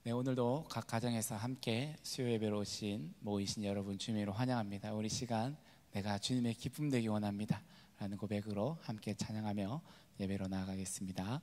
네, 오늘도 각 가정에서 함께 수요 예배로 모이신 여러분 주님으로 환영합니다. 우리 시간 내가 주님의 기쁨 되기 원합니다 라는 고백으로 함께 찬양하며 예배로 나아가겠습니다.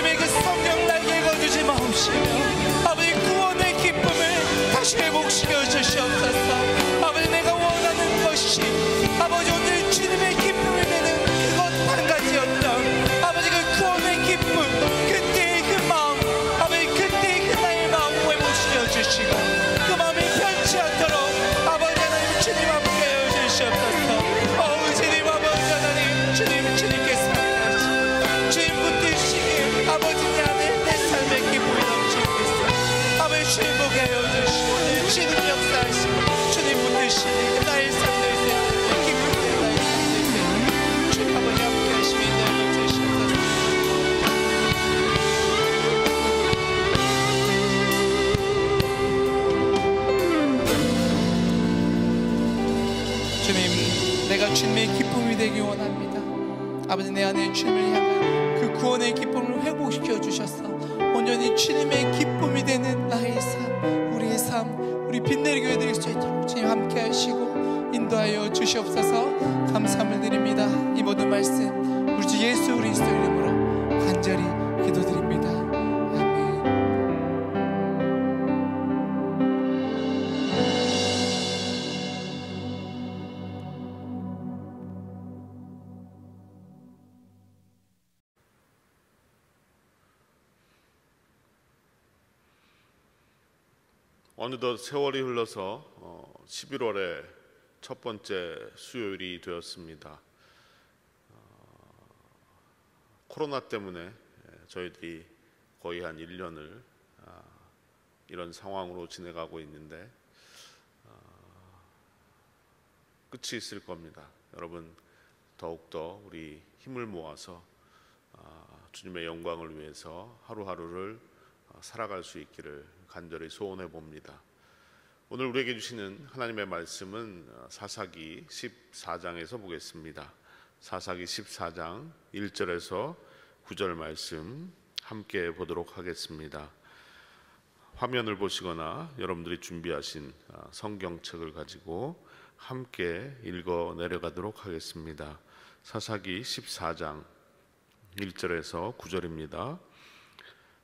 주님의 그 성령 날개 거두지 마옵시며 아버지 구원의 기쁨을 다시 회복시켜 주시옵소서. 아버지 내가 원하는 것이 아버지 오늘 주님의 기쁨이 되는 그것 한 가지였던 아버지 그 구원의 기쁨, 그때의 그 마음, 아버지 그때의 그 나의 마음 회복시켜 주시고 그 마음이 변치 않도록 아버지 하나님 주님 함께하여 주시옵소서. 주님 아버지 하나님 주님께서 함께하시고 주님 붙드시기에 아버지 내 안에 내 삶의 기쁨이 넘치고 있어. 아버지 주님 보게 하여 주시고 주님 역사하시고 주님 붙드시니 나의 삶의 기쁨이 나의 삶의 주님 아버지 함께하시니 내가 주시옵소서. 주님 내가 주님의 기쁨이 되기 원합니다. 아버지 내 안에 주님을 향한 그 구원의 기쁨을 회복시켜 주셔서 온전히 주님의 기쁨이 되는 나의 삶, 우리의 삶, 우리 빛내리 교회 드릴 수 있도록 주님 함께 하시고 인도하여 주시옵소서. 감사함을 드립니다. 이 모든 말씀 우리 주 예수 그리스도 이름으로 간절히 기도드립니다. 아멘. 어느덧 세월이 흘러서 11월의 첫 번째 수요일이 되었습니다. 코로나 때문에 저희들이 거의 한 1년을 이런 상황으로 지내가고 있는데 끝이 있을 겁니다. 여러분 더욱더 우리 힘을 모아서 주님의 영광을 위해서 하루하루를 살아갈 수 있기를 간절히 소원해 봅니다. 오늘 우리에게 주시는 하나님의 말씀은 사사기 14장에서 보겠습니다. 사사기 14장 1절에서 9절 말씀 함께 보도록 하겠습니다. 화면을 보시거나 여러분들이 준비하신 성경책을 가지고 함께 읽어 내려가도록 하겠습니다. 사사기 14장 1절에서 9절입니다.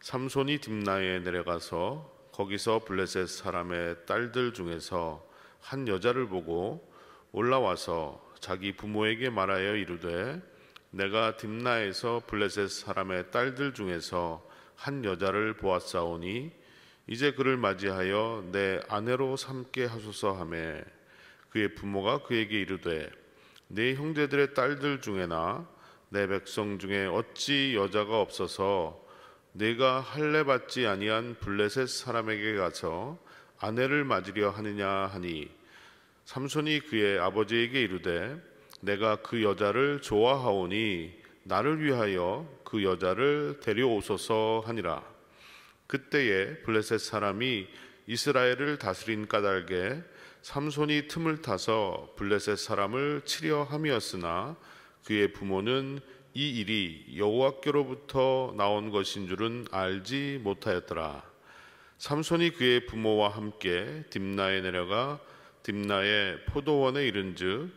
삼손이 딥나에 내려가서 거기서 블레셋 사람의 딸들 중에서 한 여자를 보고 올라와서 자기 부모에게 말하여 이르되 내가 딥나에서 블레셋 사람의 딸들 중에서 한 여자를 보았사오니 이제 그를 맞이하여 내 아내로 삼게 하소서 하매 그의 부모가 그에게 이르되 네 형제들의 딸들 중에나 내 백성 중에 어찌 여자가 없어서 내가 할례 받지 아니한 블레셋 사람에게 가서 아내를 맞으려 하느냐 하니 삼손이 그의 아버지에게 이르되 내가 그 여자를 좋아하오니 나를 위하여 그 여자를 데려오소서 하니라. 그때에 블레셋 사람이 이스라엘을 다스린 까닭에 삼손이 틈을 타서 블레셋 사람을 치려 함이었으나 그의 부모는 이 일이 여호와께로부터 나온 것인 줄은 알지 못하였더라. 삼손이 그의 부모와 함께 딥나에 내려가 딥나의 포도원에 이른즉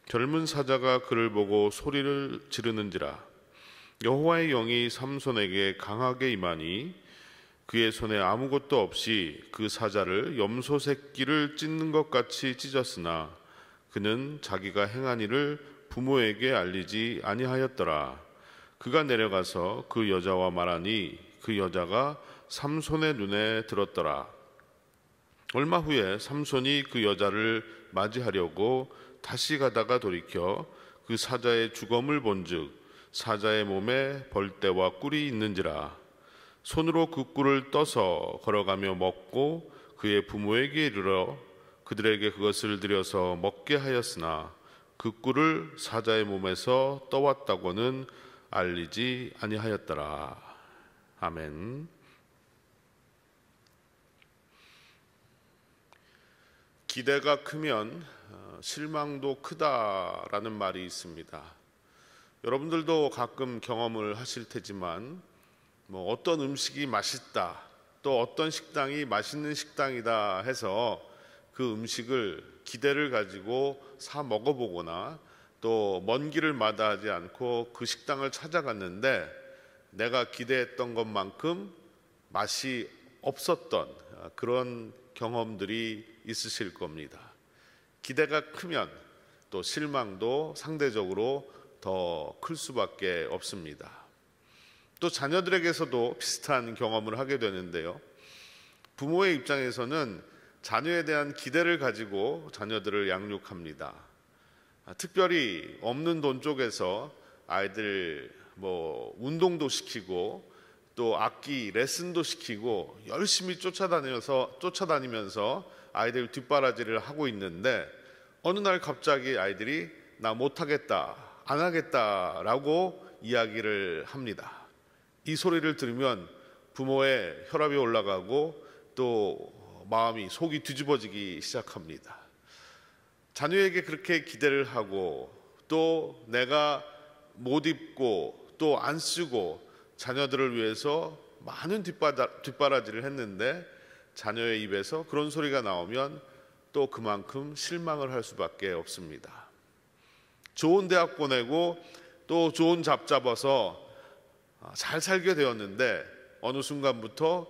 젊은 사자가 그를 보고 소리를 지르는지라. 여호와의 영이 삼손에게 강하게 임하니 그의 손에 아무것도 없이 그 사자를 염소 새끼를 찢는 것 같이 찢었으나 그는 자기가 행한 일을 부모에게 알리지 아니하였더라. 그가 내려가서 그 여자와 말하니 그 여자가 삼손의 눈에 들었더라. 얼마 후에 삼손이 그 여자를 맞이하려고 다시 가다가 돌이켜 그 사자의 주검을 본즉 사자의 몸에 벌떼와 꿀이 있는지라. 손으로 그 꿀을 떠서 걸어가며 먹고 그의 부모에게 이르러 그들에게 그것을 드려서 먹게 하였으나 그 꿀을 사자의 몸에서 떠왔다고는 알리지 아니하였더라. 아멘. 기대가 크면 실망도 크다라는 말이 있습니다. 여러분들도 가끔 경험을 하실 테지만 어떤 음식이 맛있다, 또 어떤 식당이 맛있는 식당이다 해서 그 음식을 기대를 가지고 사 먹어보거나 또 먼 길을 마다하지 않고 그 식당을 찾아갔는데 내가 기대했던 것만큼 맛이 없었던 그런 경험들이 있으실 겁니다. 기대가 크면 또 실망도 상대적으로 더 클 수밖에 없습니다. 또 자녀들에게서도 비슷한 경험을 하게 되는데요. 부모의 입장에서는 자녀에 대한 기대를 가지고 자녀들을 양육합니다. 특별히 없는 돈 쪽에서 아이들 운동도 시키고 또 악기 레슨도 시키고 열심히 쫓아다니면서 아이들 뒷바라지를 하고 있는데 어느 날 갑자기 아이들이 나 못하겠다, 안 하겠다라고 이야기를 합니다. 이 소리를 들으면 부모의 혈압이 올라가고 또 마음이 속이 뒤집어지기 시작합니다. 자녀에게 그렇게 기대를 하고 또 내가 못 입고 또 안 쓰고 자녀들을 위해서 많은 뒷바라지를 했는데 자녀의 입에서 그런 소리가 나오면 또 그만큼 실망을 할 수밖에 없습니다. 좋은 대학 보내고 또 좋은 잡 잡아서 잘 살게 되었는데 어느 순간부터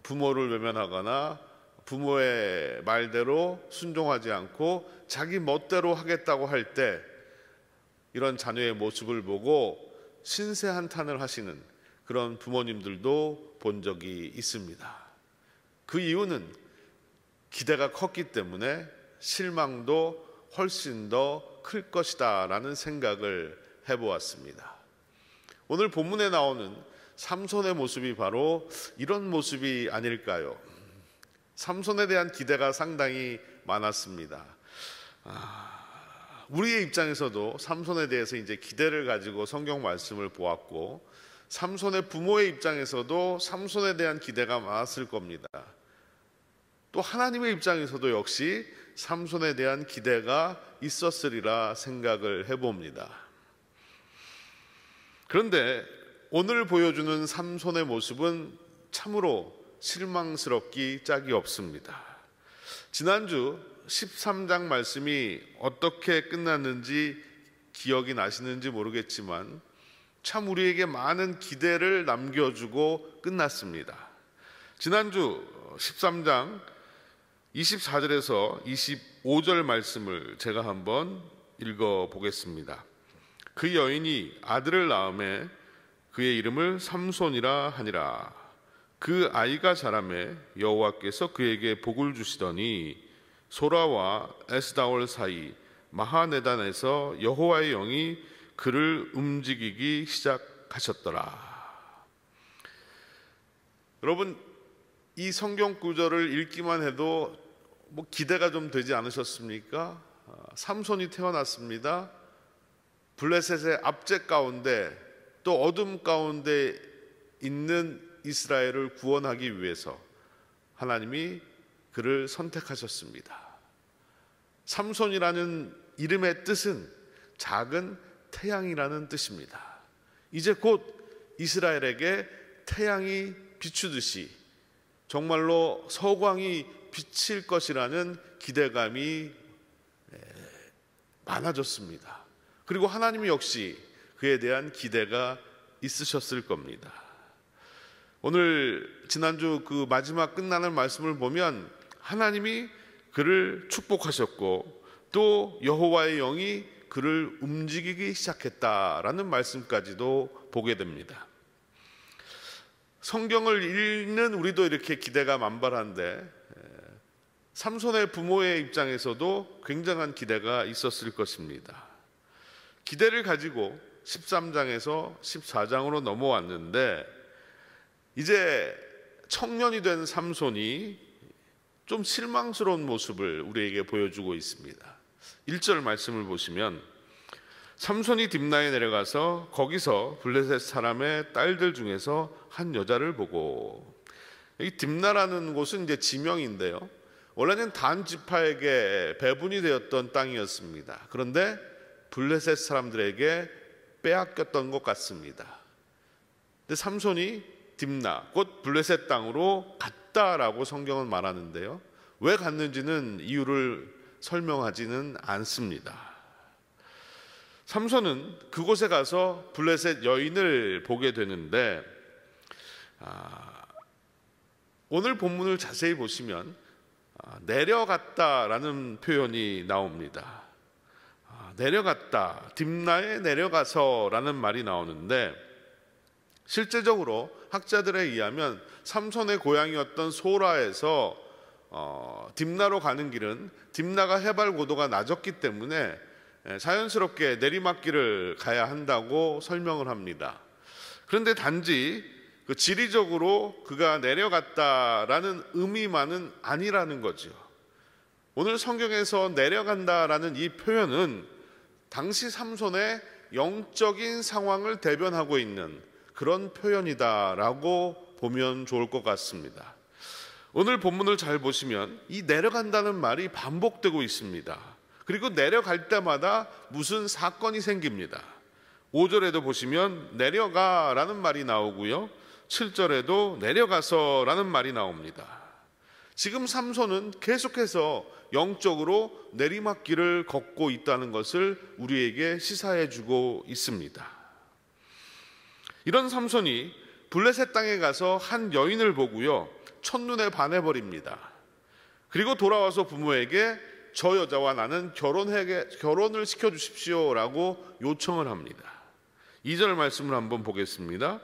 부모를 외면하거나 부모의 말대로 순종하지 않고 자기 멋대로 하겠다고 할 때 이런 자녀의 모습을 보고 신세한탄을 하시는 그런 부모님들도 본 적이 있습니다. 그 이유는 기대가 컸기 때문에 실망도 훨씬 더 클 것이다 라는 생각을 해보았습니다. 오늘 본문에 나오는 삼손의 모습이 바로 이런 모습이 아닐까요? 삼손에 대한 기대가 상당히 많았습니다. 우리의 입장에서도 삼손에 대해서 이제 기대를 가지고 성경 말씀을 보았고 삼손의 부모의 입장에서도 삼손에 대한 기대가 많았을 겁니다. 또 하나님의 입장에서도 역시 삼손에 대한 기대가 있었으리라 생각을 해봅니다. 그런데 오늘 보여주는 삼손의 모습은 참으로 실망스럽기 짝이 없습니다. 지난주 13장 말씀이 어떻게 끝났는지 기억이 나시는지 모르겠지만 참 우리에게 많은 기대를 남겨주고 끝났습니다. 지난주 13장 24절에서 25절 말씀을 제가 한번 읽어보겠습니다. 그 여인이 아들을 낳음에 그의 이름을 삼손이라 하니라. 그 아이가 자라매 여호와께서 그에게 복을 주시더니 소라와 에스다올 사이 마하네단에서 여호와의 영이 그를 움직이기 시작하셨더라. 여러분, 이 성경 구절을 읽기만 해도 기대가 좀 되지 않으셨습니까? 삼손이 태어났습니다. 블레셋의 압제 가운데 또 어둠 가운데 있는 이스라엘을 구원하기 위해서 하나님이 그를 선택하셨습니다. 삼손이라는 이름의 뜻은 작은 태양이라는 뜻입니다. 이제 곧 이스라엘에게 태양이 비추듯이 정말로 서광이 비칠 것이라는 기대감이 많아졌습니다. 그리고 하나님 역시 그에 대한 기대가 있으셨을 겁니다. 오늘 지난주 그 마지막 끝나는 말씀을 보면 하나님이 그를 축복하셨고 또 여호와의 영이 그를 움직이기 시작했다라는 말씀까지도 보게 됩니다. 성경을 읽는 우리도 이렇게 기대가 만발한데 삼손의 부모의 입장에서도 굉장한 기대가 있었을 것입니다. 기대를 가지고 13장에서 14장으로 넘어왔는데 이제 청년이 된 삼손이 좀 실망스러운 모습을 우리에게 보여주고 있습니다. 1절 말씀을 보시면 삼손이 딥나에 내려가서 거기서 블레셋 사람의 딸들 중에서 한 여자를 보고, 이 딥나라는 곳은 이제 지명인데요, 원래는 단 지파에게 배분이 되었던 땅이었습니다. 그런데 블레셋 사람들에게 빼앗겼던 것 같습니다. 근데 삼손이 딥나 곧 블레셋 땅으로 갔다라고 성경은 말하는데요, 왜 갔는지는 이유를 설명하지는 않습니다. 삼손은 그곳에 가서 블레셋 여인을 보게 되는데, 오늘 본문을 자세히 보시면 내려갔다라는 표현이 나옵니다. 내려갔다, 딥나에 내려가서라는 말이 나오는데, 실제적으로 학자들에 의하면 삼손의 고향이었던 소라에서 딥나로 가는 길은 딥나가 해발 고도가 낮았기 때문에 자연스럽게 내리막길을 가야 한다고 설명을 합니다. 그런데 단지 그 지리적으로 그가 내려갔다라는 의미만은 아니라는 거죠. 오늘 성경에서 내려간다라는 이 표현은 당시 삼손의 영적인 상황을 대변하고 있는 그런 표현이다라고 보면 좋을 것 같습니다. 오늘 본문을 잘 보시면 이 내려간다는 말이 반복되고 있습니다. 그리고 내려갈 때마다 무슨 사건이 생깁니다. 5절에도 보시면 내려가라는 말이 나오고요, 7절에도 내려가서라는 말이 나옵니다. 지금 삼손은 계속해서 영적으로 내리막길을 걷고 있다는 것을 우리에게 시사해 주고 있습니다. 이런 삼손이 블레셋 땅에 가서 한 여인을 보고요, 첫눈에 반해버립니다. 그리고 돌아와서 부모에게 저 여자와 나는 결혼을 시켜주십시오라고 요청을 합니다. 2절 말씀을 한번 보겠습니다.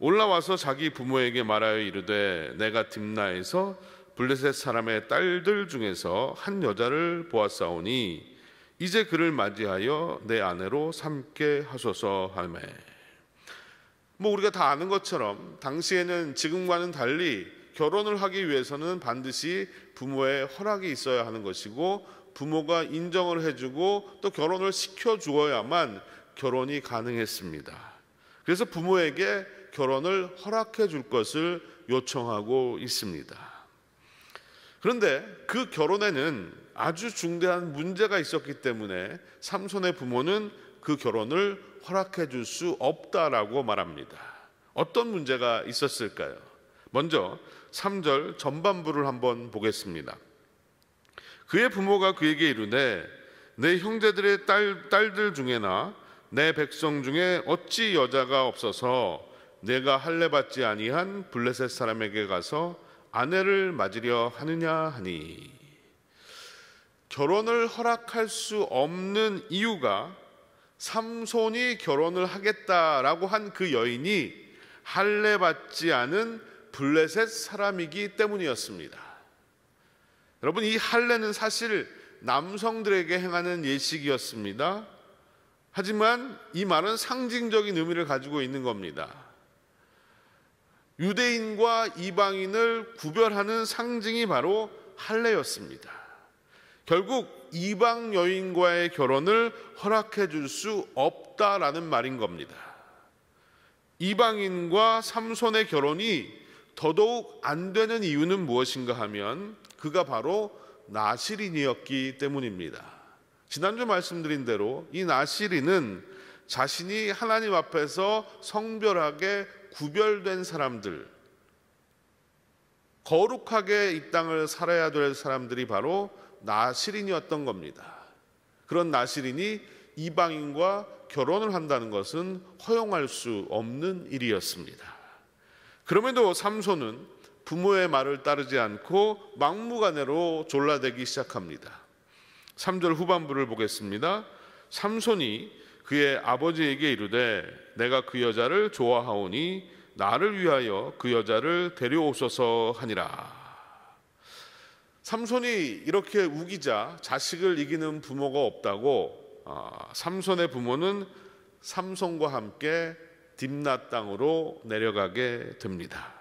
올라와서 자기 부모에게 말하여 이르되 내가 딥나에서 블레셋 사람의 딸들 중에서 한 여자를 보았사오니 이제 그를 맞이하여 내 아내로 삼게 하소서 하매. 우리가 다 아는 것처럼 당시에는 지금과는 달리 결혼을 하기 위해서는 반드시 부모의 허락이 있어야 하는 것이고, 부모가 인정을 해주고 또 결혼을 시켜주어야만 결혼이 가능했습니다. 그래서 부모에게 결혼을 허락해 줄 것을 요청하고 있습니다. 그런데 그 결혼에는 아주 중대한 문제가 있었기 때문에 삼손의 부모는 그 결혼을 허락해 줄 수 없다라고 말합니다. 어떤 문제가 있었을까요? 먼저 3절 전반부를 한번 보겠습니다. 그의 부모가 그에게 이르되 내 형제들의 딸들 중에나 내 백성 중에 어찌 여자가 없어서 내가 할례 받지 아니한 블레셋 사람에게 가서 아내를 맞으려 하느냐 하니. 결혼을 허락할 수 없는 이유가 삼손이 결혼을 하겠다라고 한 그 여인이 할례 받지 않은 블레셋 사람이기 때문이었습니다. 여러분, 이 할례는 사실 남성들에게 행하는 예식이었습니다. 하지만 이 말은 상징적인 의미를 가지고 있는 겁니다. 유대인과 이방인을 구별하는 상징이 바로 할례였습니다. 결국 이방 여인과의 결혼을 허락해 줄 수 없다라는 말인 겁니다. 이방인과 삼손의 결혼이 더더욱 안 되는 이유는 무엇인가 하면 그가 바로 나실인이었기 때문입니다. 지난주 말씀드린 대로 이 나실인은 자신이 하나님 앞에서 성별하게 구별된 사람들, 거룩하게 이 땅을 살아야 될 사람들이 바로 나실인이었던 겁니다. 그런 나실인이 이방인과 결혼을 한다는 것은 허용할 수 없는 일이었습니다. 그럼에도 삼손은 부모의 말을 따르지 않고 막무가내로 졸라대기 시작합니다. 3절 후반부를 보겠습니다. 삼손이 그의 아버지에게 이르되 내가 그 여자를 좋아하오니 나를 위하여 그 여자를 데려오소서 하니라. 삼손이 이렇게 우기자 자식을 이기는 부모가 없다고 삼손의 부모는 삼손과 함께 딥나 땅으로 내려가게 됩니다.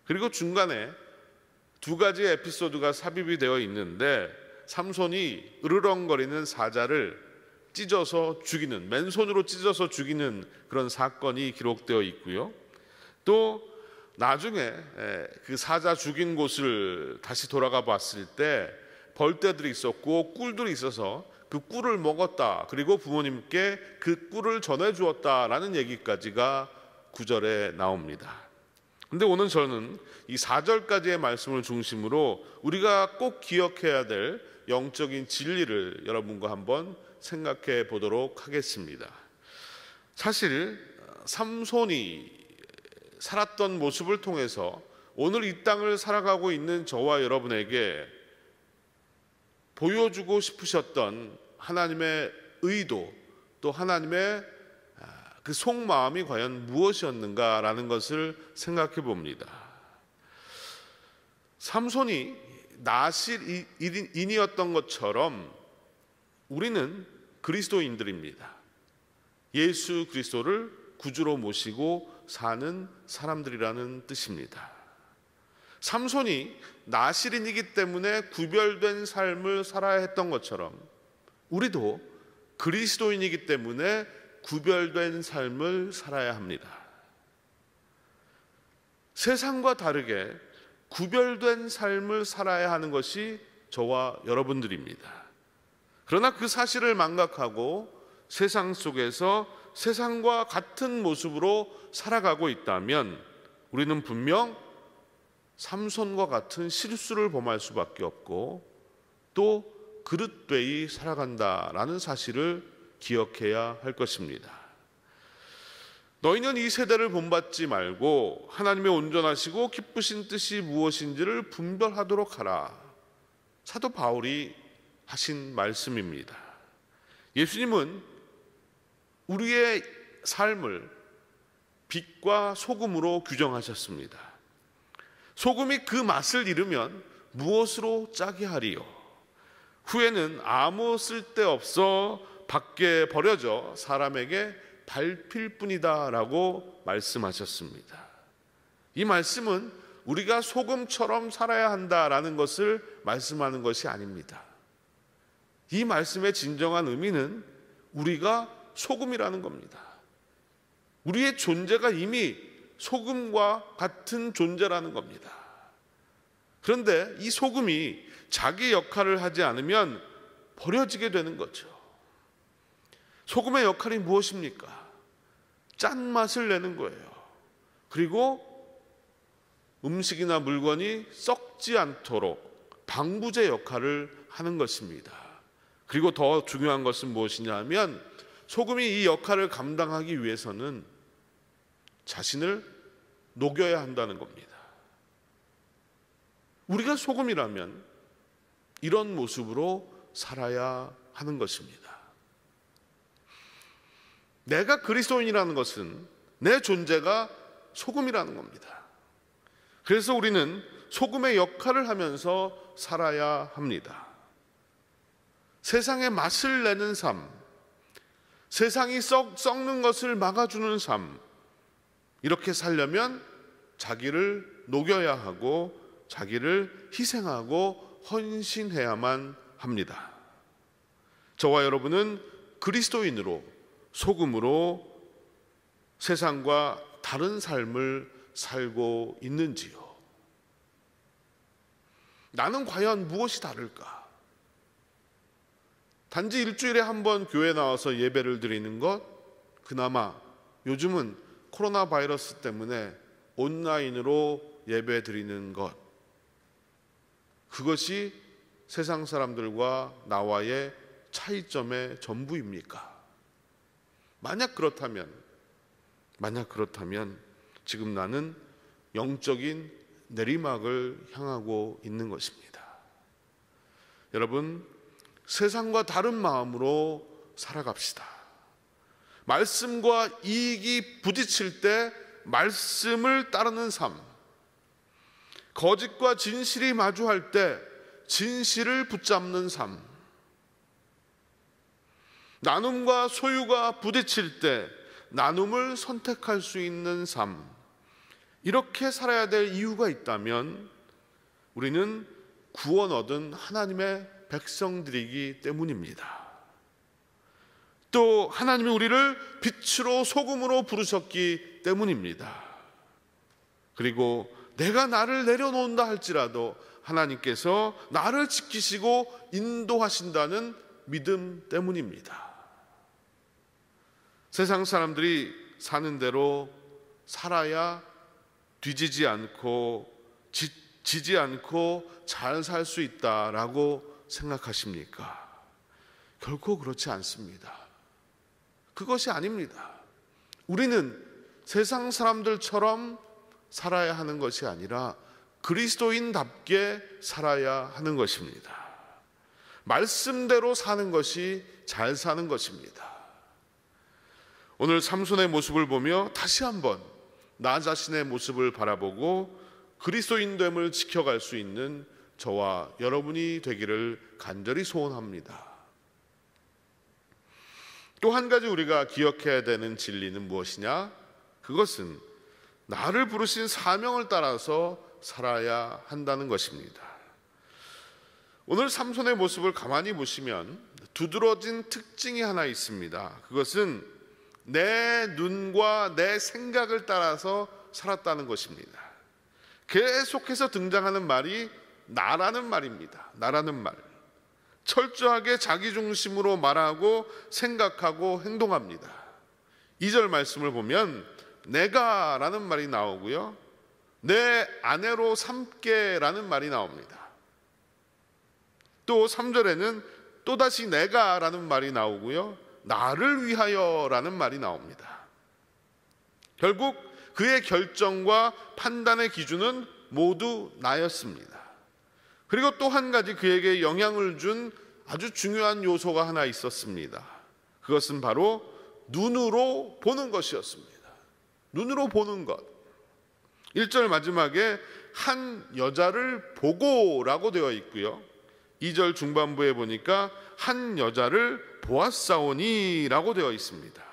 그리고 중간에 두 가지 에피소드가 삽입이 되어 있는데, 삼손이 으르렁거리는 사자를 찢어서 죽이는, 맨손으로 찢어서 죽이는 그런 사건이 기록되어 있고요. 또 나중에 그 사자 죽인 곳을 다시 돌아가 봤을 때 벌떼들이 있었고 꿀들이 있어서 그 꿀을 먹었다, 그리고 부모님께 그 꿀을 전해주었다라는 얘기까지가 9절에 나옵니다. 근데 오늘 저는 이 4절까지의 말씀을 중심으로 우리가 꼭 기억해야 될 영적인 진리를 여러분과 한번 생각해 보도록 하겠습니다. 사실 삼손이 살았던 모습을 통해서 오늘 이 땅을 살아가고 있는 저와 여러분에게 보여주고 싶으셨던 하나님의 의도, 또 하나님의 그 속마음이 과연 무엇이었는가라는 것을 생각해 봅니다. 삼손이 나실인이었던 것처럼 우리는 그리스도인들입니다. 예수 그리스도를 구주로 모시고 사는 사람들이라는 뜻입니다. 삼손이 나실인이기 때문에 구별된 삶을 살아야 했던 것처럼 우리도 그리스도인이기 때문에 구별된 삶을 살아야 합니다. 세상과 다르게 구별된 삶을 살아야 하는 것이 저와 여러분들입니다. 그러나 그 사실을 망각하고 세상 속에서 세상과 같은 모습으로 살아가고 있다면 우리는 분명 삼손과 같은 실수를 범할 수밖에 없고 또 그릇되이 살아간다라는 사실을 기억해야 할 것입니다. 너희는 이 세대를 본받지 말고 하나님의 온전하시고 기쁘신 뜻이 무엇인지를 분별하도록 하라. 사도 바울이 하신 말씀입니다. 예수님은 우리의 삶을 빛과 소금으로 규정하셨습니다. 소금이 그 맛을 잃으면 무엇으로 짜게 하리요? 후에는 아무 쓸데없어 밖에 버려져 사람에게 밟힐 뿐이다 라고 말씀하셨습니다. 이 말씀은 우리가 소금처럼 살아야 한다라는 것을 말씀하는 것이 아닙니다. 이 말씀의 진정한 의미는 우리가 소금이라는 겁니다. 우리의 존재가 이미 소금과 같은 존재라는 겁니다. 그런데 이 소금이 자기 역할을 하지 않으면 버려지게 되는 거죠. 소금의 역할이 무엇입니까? 짠맛을 내는 거예요. 그리고 음식이나 물건이 썩지 않도록 방부제 역할을 하는 것입니다. 그리고 더 중요한 것은 무엇이냐 하면 소금이 이 역할을 감당하기 위해서는 자신을 녹여야 한다는 겁니다. 우리가 소금이라면 이런 모습으로 살아야 하는 것입니다. 내가 그리스도인이라는 것은 내 존재가 소금이라는 겁니다. 그래서 우리는 소금의 역할을 하면서 살아야 합니다. 세상의 맛을 내는 삶, 세상이 썩는 것을 막아주는 삶, 이렇게 살려면 자기를 녹여야 하고 자기를 희생하고 헌신해야만 합니다. 저와 여러분은 그리스도인으로 소금으로 세상과 다른 삶을 살고 있는지요? 나는 과연 무엇이 다를까? 단지 일주일에 한 번 교회 나와서 예배를 드리는 것, 그나마 요즘은 코로나 바이러스 때문에 온라인으로 예배 드리는 것, 그것이 세상 사람들과 나와의 차이점의 전부입니까? 만약 그렇다면 지금 나는 영적인 내리막을 향하고 있는 것입니다. 여러분, 세상과 다른 마음으로 살아갑시다. 말씀과 이익이 부딪힐 때 말씀을 따르는 삶, 거짓과 진실이 마주할 때 진실을 붙잡는 삶, 나눔과 소유가 부딪힐 때 나눔을 선택할 수 있는 삶, 이렇게 살아야 될 이유가 있다면 우리는 구원 얻은 하나님의 백성들이기 때문입니다. 또 하나님이 우리를 빛으로 소금으로 부르셨기 때문입니다. 그리고 내가 나를 내려놓는다 할지라도 하나님께서 나를 지키시고 인도하신다는 믿음 때문입니다. 세상 사람들이 사는 대로 살아야 뒤지지 않고 지지 않고 잘 살 수 있다라고 생각하십니까? 결코 그렇지 않습니다. 그것이 아닙니다. 우리는 세상 사람들처럼 살아야 하는 것이 아니라 그리스도인답게 살아야 하는 것입니다. 말씀대로 사는 것이 잘 사는 것입니다. 오늘 삼손의 모습을 보며 다시 한번 나 자신의 모습을 바라보고 그리스도인됨을 지켜갈 수 있는 저와 여러분이 되기를 간절히 소원합니다. 또 한 가지 우리가 기억해야 되는 진리는 무엇이냐? 그것은 나를 부르신 사명을 따라서 살아야 한다는 것입니다. 오늘 삼손의 모습을 가만히 보시면 두드러진 특징이 하나 있습니다. 그것은 내 눈과 내 생각을 따라서 살았다는 것입니다. 계속해서 등장하는 말이 나라는 말입니다. 나라는 말. 철저하게 자기 중심으로 말하고 생각하고 행동합니다. 2절 말씀을 보면 내가 라는 말이 나오고요, 내 아내로 삼게 라는 말이 나옵니다. 또 3절에는 또다시 내가 라는 말이 나오고요, 나를 위하여 라는 말이 나옵니다. 결국 그의 결정과 판단의 기준은 모두 나였습니다. 그리고 또 한 가지 그에게 영향을 준 아주 중요한 요소가 하나 있었습니다. 그것은 바로 눈으로 보는 것이었습니다. 눈으로 보는 것. 1절 마지막에 한 여자를 보고라고 되어 있고요, 2절 중반부에 보니까 한 여자를 보았사오니라고 되어 있습니다.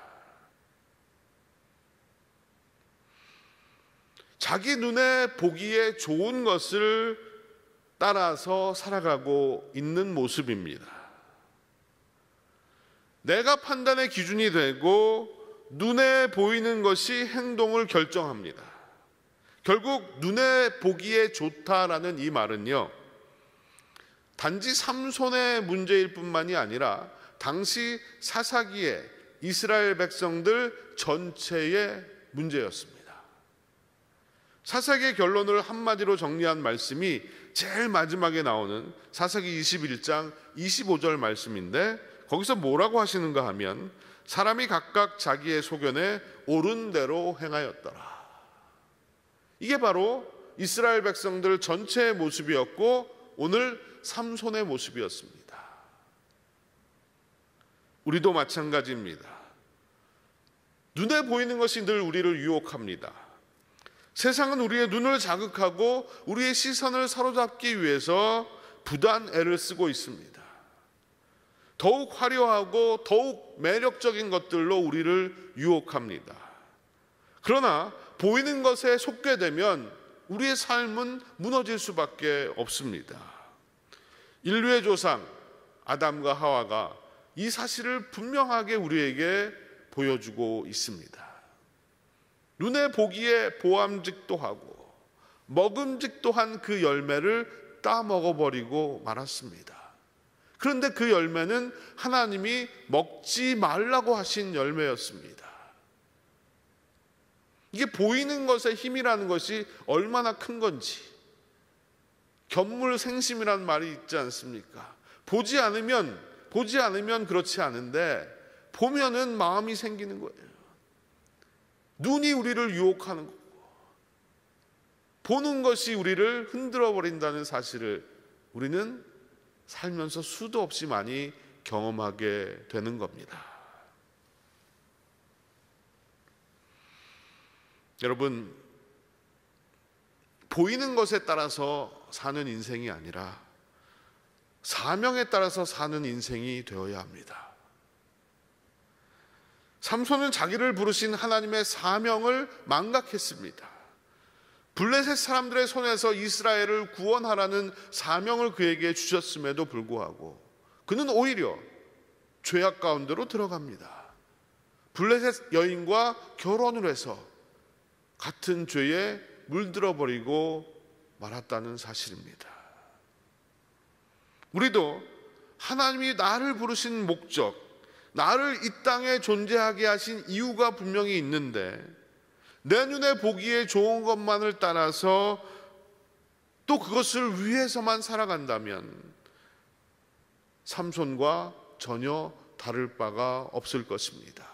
자기 눈에 보기에 좋은 것을 따라서 살아가고 있는 모습입니다. 내가 판단의 기준이 되고 눈에 보이는 것이 행동을 결정합니다. 결국 눈에 보기에 좋다라는 이 말은요, 단지 삼손의 문제일 뿐만이 아니라 당시 사사기의 이스라엘 백성들 전체의 문제였습니다. 사사기의 결론을 한마디로 정리한 말씀이 제일 마지막에 나오는 사사기 21장 25절 말씀인데, 거기서 뭐라고 하시는가 하면 사람이 각각 자기의 소견에 옳은 대로 행하였더라. 이게 바로 이스라엘 백성들 전체의 모습이었고 오늘 삼손의 모습이었습니다. 우리도 마찬가지입니다. 눈에 보이는 것이 늘 우리를 유혹합니다. 세상은 우리의 눈을 자극하고 우리의 시선을 사로잡기 위해서 부단 애를 쓰고 있습니다. 더욱 화려하고 더욱 매력적인 것들로 우리를 유혹합니다. 그러나 보이는 것에 속게 되면 우리의 삶은 무너질 수밖에 없습니다. 인류의 조상 아담과 하와가 이 사실을 분명하게 우리에게 보여주고 있습니다. 눈에 보기에 보암직도 하고 먹음직도 한 그 열매를 따먹어버리고 말았습니다. 그런데 그 열매는 하나님이 먹지 말라고 하신 열매였습니다. 이게 보이는 것의 힘이라는 것이 얼마나 큰 건지, 견물생심이라는 말이 있지 않습니까? 보지 않으면 그렇지 않은데 보면은 마음이 생기는 거예요. 눈이 우리를 유혹하는 거고 보는 것이 우리를 흔들어 버린다는 사실을 우리는 살면서 수도 없이 많이 경험하게 되는 겁니다. 여러분, 보이는 것에 따라서 사는 인생이 아니라 사명에 따라서 사는 인생이 되어야 합니다. 삼손은 자기를 부르신 하나님의 사명을 망각했습니다. 블레셋 사람들의 손에서 이스라엘을 구원하라는 사명을 그에게 주셨음에도 불구하고 그는 오히려 죄악 가운데로 들어갑니다. 블레셋 여인과 결혼을 해서 같은 죄에 물들어 버리고 말았다는 사실입니다. 우리도 하나님이 나를 부르신 목적, 나를 이 땅에 존재하게 하신 이유가 분명히 있는데 내 눈에 보기에 좋은 것만을 따라서 또 그것을 위해서만 살아간다면 삼손과 전혀 다를 바가 없을 것입니다.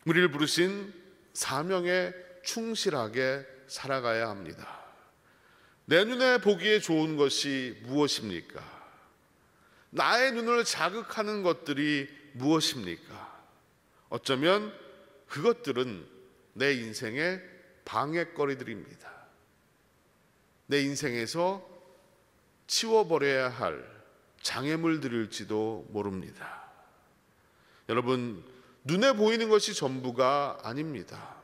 우리를 부르신 사명에 충실하게 살아가야 합니다. 내 눈에 보기에 좋은 것이 무엇입니까? 나의 눈을 자극하는 것들이 무엇입니까? 어쩌면 그것들은 내 인생의 방해거리들입니다. 내 인생에서 치워버려야 할 장애물들일지도 모릅니다. 여러분, 눈에 보이는 것이 전부가 아닙니다.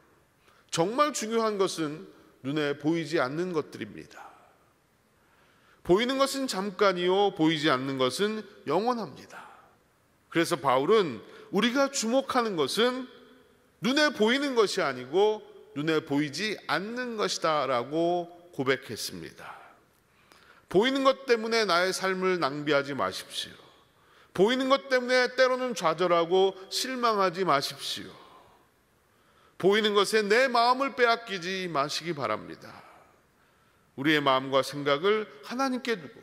정말 중요한 것은 눈에 보이지 않는 것들입니다. 보이는 것은 잠깐이요, 보이지 않는 것은 영원합니다. 그래서 바울은 우리가 주목하는 것은 눈에 보이는 것이 아니고 눈에 보이지 않는 것이다 라고 고백했습니다. 보이는 것 때문에 나의 삶을 낭비하지 마십시오. 보이는 것 때문에 때로는 좌절하고 실망하지 마십시오. 보이는 것에 내 마음을 빼앗기지 마시기 바랍니다. 우리의 마음과 생각을 하나님께 두고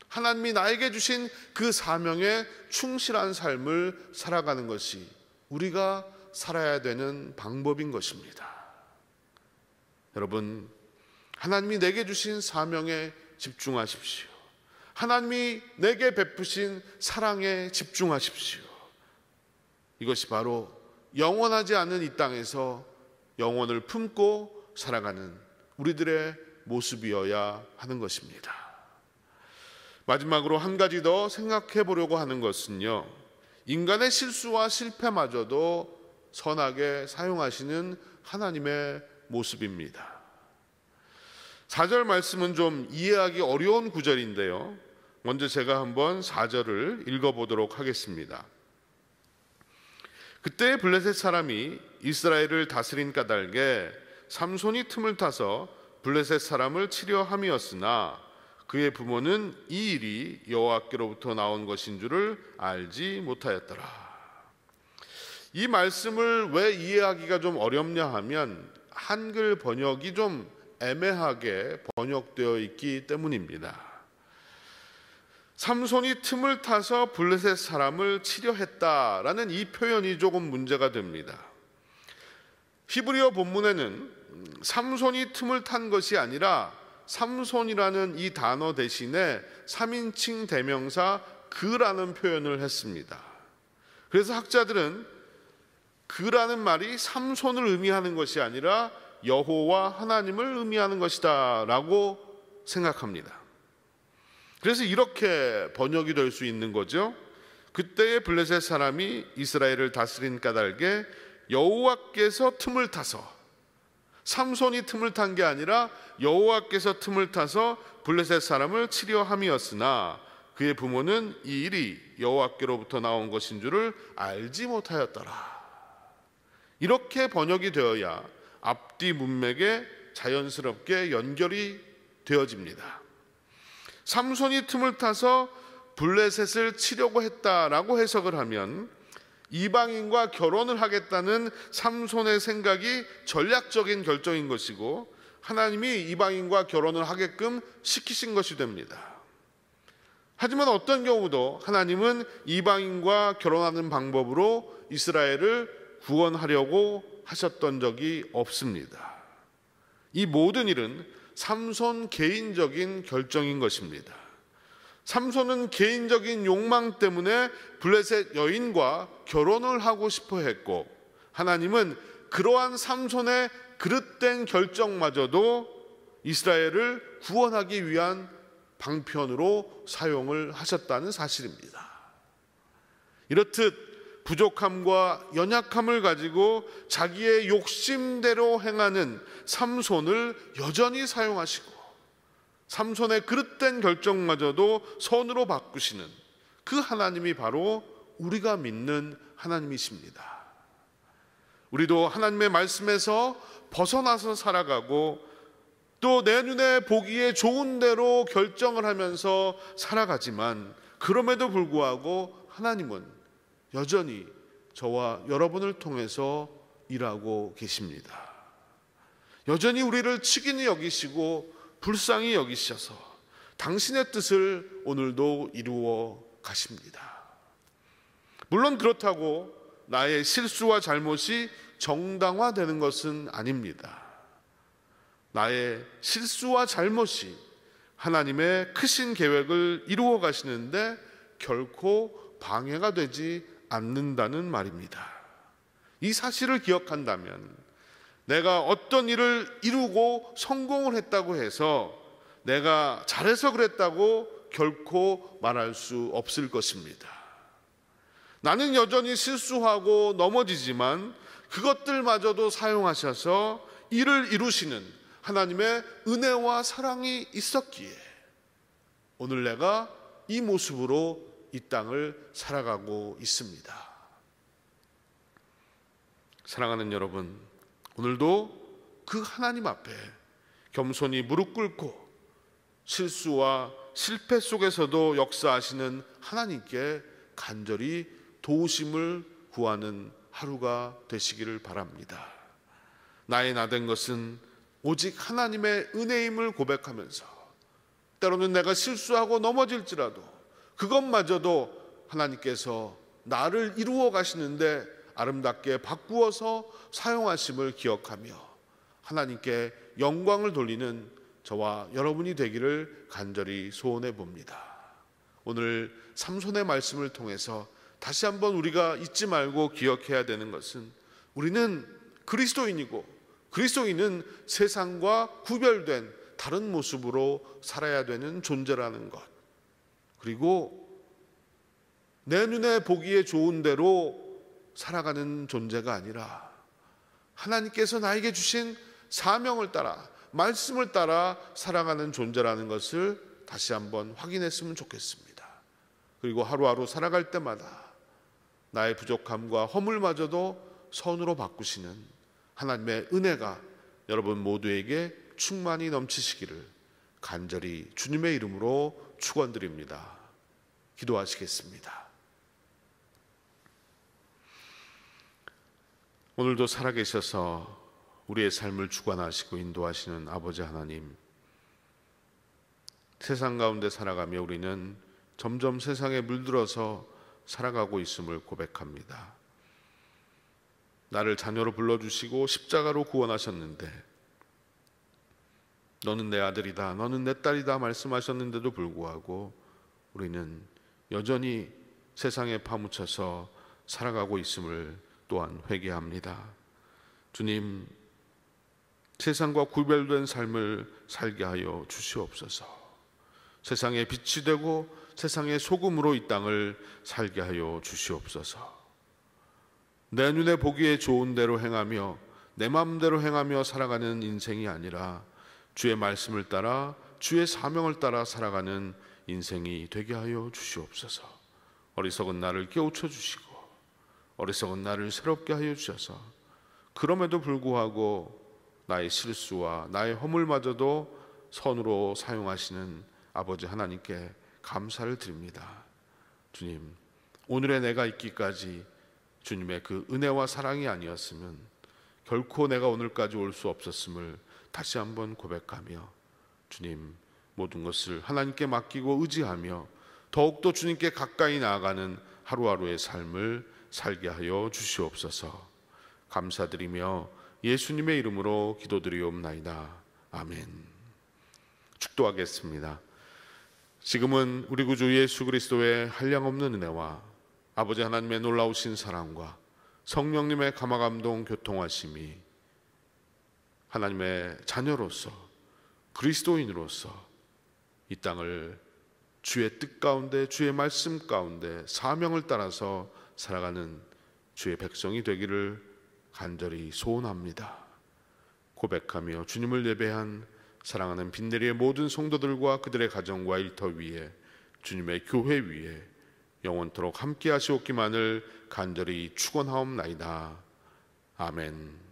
하나님이 나에게 주신 그 사명에 충실한 삶을 살아가는 것이 우리가 살아야 되는 방법인 것입니다. 여러분, 하나님이 내게 주신 사명에 집중하십시오. 하나님이 내게 베푸신 사랑에 집중하십시오. 이것이 바로 영원하지 않은 이 땅에서 영혼을 품고 살아가는 우리들의 모습이어야 하는 것입니다. 마지막으로 한 가지 더 생각해 보려고 하는 것은요, 인간의 실수와 실패마저도 선하게 사용하시는 하나님의 모습입니다. 4절 말씀은 좀 이해하기 어려운 구절인데요, 먼저 제가 한번 4절을 읽어보도록 하겠습니다. 그때 블레셋 사람이 이스라엘을 다스린 까닭에 삼손이 틈을 타서 블레셋 사람을 치려 함이었으나 그의 부모는 이 일이 여호와께로부터 나온 것인 줄을 알지 못하였더라. 이 말씀을 왜 이해하기가 좀 어렵냐 하면 한글 번역이 좀 애매하게 번역되어 있기 때문입니다. 삼손이 틈을 타서 블레셋 사람을 치려 했다라는 이 표현이 조금 문제가 됩니다. 히브리어 본문에는 삼손이 틈을 탄 것이 아니라 삼손이라는 이 단어 대신에 3인칭 대명사 그라는 표현을 했습니다. 그래서 학자들은 그라는 말이 삼손을 의미하는 것이 아니라 여호와 하나님을 의미하는 것이다 라고 생각합니다. 그래서 이렇게 번역이 될 수 있는 거죠. 그때의 블레셋 사람이 이스라엘을 다스린 까닭에 여호와께서 틈을 타서, 삼손이 틈을 탄 게 아니라 여호와께서 틈을 타서 블레셋 사람을 치려 함이었으나 그의 부모는 이 일이 여호와께로부터 나온 것인 줄을 알지 못하였더라. 이렇게 번역이 되어야 앞뒤 문맥에 자연스럽게 연결이 되어집니다. 삼손이 틈을 타서 블레셋을 치려고 했다라고 해석을 하면 이방인과 결혼을 하겠다는 삼손의 생각이 전략적인 결정인 것이고 하나님이 이방인과 결혼을 하게끔 시키신 것이 됩니다. 하지만 어떤 경우도 하나님은 이방인과 결혼하는 방법으로 이스라엘을 구원하려고 하셨던 적이 없습니다. 이 모든 일은 삼손 개인적인 결정인 것입니다. 삼손은 개인적인 욕망 때문에 블레셋 여인과 결혼을 하고 싶어 했고 하나님은 그러한 삼손의 그릇된 결정마저도 이스라엘을 구원하기 위한 방편으로 사용을 하셨다는 사실입니다. 이렇듯 부족함과 연약함을 가지고 자기의 욕심대로 행하는 삼손을 여전히 사용하시고 삼손의 그릇된 결정마저도 선으로 바꾸시는 그 하나님이 바로 우리가 믿는 하나님이십니다. 우리도 하나님의 말씀에서 벗어나서 살아가고 또 내 눈에 보기에 좋은 대로 결정을 하면서 살아가지만 그럼에도 불구하고 하나님은 여전히 저와 여러분을 통해서 일하고 계십니다. 여전히 우리를 치긴히 여기시고 불쌍히 여기셔서 당신의 뜻을 오늘도 이루어 가십니다. 물론 그렇다고 나의 실수와 잘못이 정당화되는 것은 아닙니다. 나의 실수와 잘못이 하나님의 크신 계획을 이루어 가시는데 결코 방해가 되지 않는다는 말입니다. 이 사실을 기억한다면 내가 어떤 일을 이루고 성공을 했다고 해서 내가 잘해서 그랬다고 결코 말할 수 없을 것입니다. 나는 여전히 실수하고 넘어지지만 그것들마저도 사용하셔서 일을 이루시는 하나님의 은혜와 사랑이 있었기에 오늘 내가 이 모습으로 이 땅을 살아가고 있습니다. 사랑하는 여러분, 오늘도 그 하나님 앞에 겸손히 무릎 꿇고 실수와 실패 속에서도 역사하시는 하나님께 간절히 도우심을 구하는 하루가 되시기를 바랍니다. 나의 나된 것은 오직 하나님의 은혜임을 고백하면서 때로는 내가 실수하고 넘어질지라도 그것마저도 하나님께서 나를 이루어 가시는데 아름답게 바꾸어서 사용하심을 기억하며 하나님께 영광을 돌리는 저와 여러분이 되기를 간절히 소원해 봅니다. 오늘 삼손의 말씀을 통해서 다시 한번 우리가 잊지 말고 기억해야 되는 것은 우리는 그리스도인이고 그리스도인은 세상과 구별된 다른 모습으로 살아야 되는 존재라는 것, 그리고 내 눈에 보기에 좋은 대로 살아가는 존재가 아니라 하나님께서 나에게 주신 사명을 따라 말씀을 따라 살아가는 존재라는 것을 다시 한번 확인했으면 좋겠습니다. 그리고 하루하루 살아갈 때마다 나의 부족함과 허물마저도 선으로 바꾸시는 하나님의 은혜가 여러분 모두에게 충만히 넘치시기를 간절히 주님의 이름으로 축원드립니다. 기도하시겠습니다. 오늘도 살아계셔서 우리의 삶을 주관하시고 인도하시는 아버지 하나님, 세상 가운데 살아가며 우리는 점점 세상에 물들어서 살아가고 있음을 고백합니다. 나를 자녀로 불러주시고 십자가로 구원하셨는데 너는 내 아들이다, 너는 내 딸이다 말씀하셨는데도 불구하고 우리는 여전히 세상에 파묻혀서 살아가고 있음을 또한 회개합니다. 주님, 세상과 구별된 삶을 살게 하여 주시옵소서. 세상의 빛이 되고 세상의 소금으로 이 땅을 살게 하여 주시옵소서. 내 눈에 보기에 좋은 대로 행하며 내 마음대로 행하며 살아가는 인생이 아니라 주의 말씀을 따라 주의 사명을 따라 살아가는 인생이 되게 하여 주시옵소서. 어리석은 나를 깨우쳐 주시고 어리석은 나를 새롭게 하여 주셔서 그럼에도 불구하고 나의 실수와 나의 허물마저도 선으로 사용하시는 아버지 하나님께 감사를 드립니다. 주님, 오늘의 내가 있기까지 주님의 그 은혜와 사랑이 아니었으면 결코 내가 오늘까지 올 수 없었음을 다시 한번 고백하며 주님, 모든 것을 하나님께 맡기고 의지하며 더욱더 주님께 가까이 나아가는 하루하루의 삶을 살게 하여 주시옵소서. 감사드리며 예수님의 이름으로 기도드리옵나이다. 아멘. 축도하겠습니다. 지금은 우리 구주 예수 그리스도의 한량없는 은혜와 아버지 하나님의 놀라우신 사랑과 성령님의 감화감동 교통하심이 하나님의 자녀로서 그리스도인으로서 이 땅을 주의 뜻 가운데 주의 말씀 가운데 사명을 따라서 살아가는 주의 백성이 되기를 간절히 소원합니다. 고백하며 주님을 예배한 사랑하는 빈내리의 모든 성도들과 그들의 가정과 일터 위에 주님의 교회 위에 영원토록 함께 하시옵기만을 간절히 축원하옵나이다. 아멘.